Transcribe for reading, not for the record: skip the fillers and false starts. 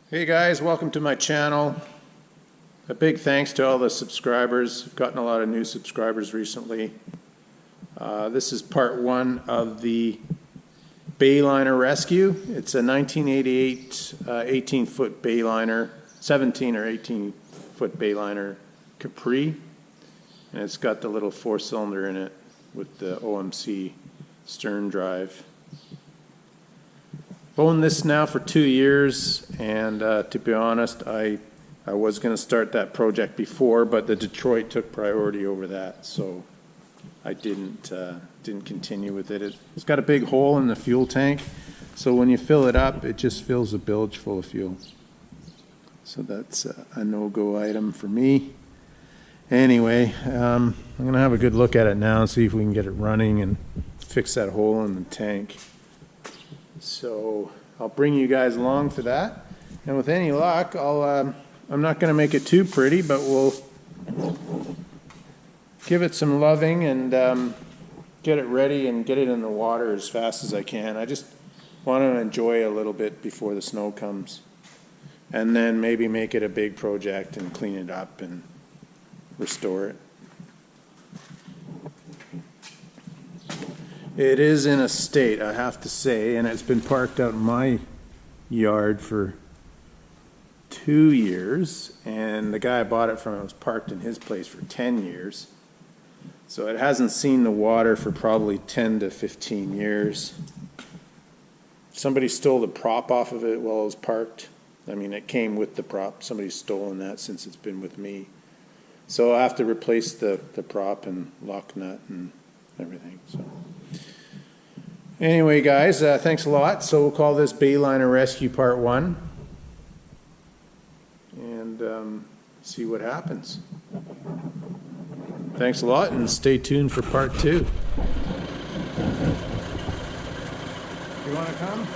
Hey guys, welcome to my channel. A big thanks to all the subscribers. I've gotten a lot of new subscribers recently. This is part one of the Bayliner rescue. It's a 1988 18-foot Bayliner, 17 or 18-foot Bayliner Capri. And it's got the little 4-cylinder in it with the OMC stern drive. I've owned this now for 2 years, and to be honest, I was going to start that project before, but the Detroit took priority over that, so I didn't continue with it. It's got a big hole in the fuel tank, so when you fill it up, it just fills a bilge full of fuel. So that's a no-go item for me. Anyway, I'm going to have a good look at it now and see if we can get it running and fix that hole in the tank. So I'll bring you guys along for that, and with any luck, I'm not going to make it too pretty, but we'll give it some loving and get it ready and get it in the water as fast as I can. I just want to enjoy a little bit before the snow comes, and then maybe make it a big project and clean it up and restore it. It is in a state, I have to say, and it's been parked out in my yard for 2 years, and the guy I bought it from was parked in his place for 10 years. So it hasn't seen the water for probably 10 to 15 years. Somebody stole the prop off of it while it was parked. I mean, it came with the prop. Somebody's stolen that since it's been with me. So I have to replace the prop and lock nut and everything. So anyway, guys, thanks a lot. So we'll call this Bayliner Rescue Part 1 and see what happens. Thanks a lot, and stay tuned for Part 2. You want to come?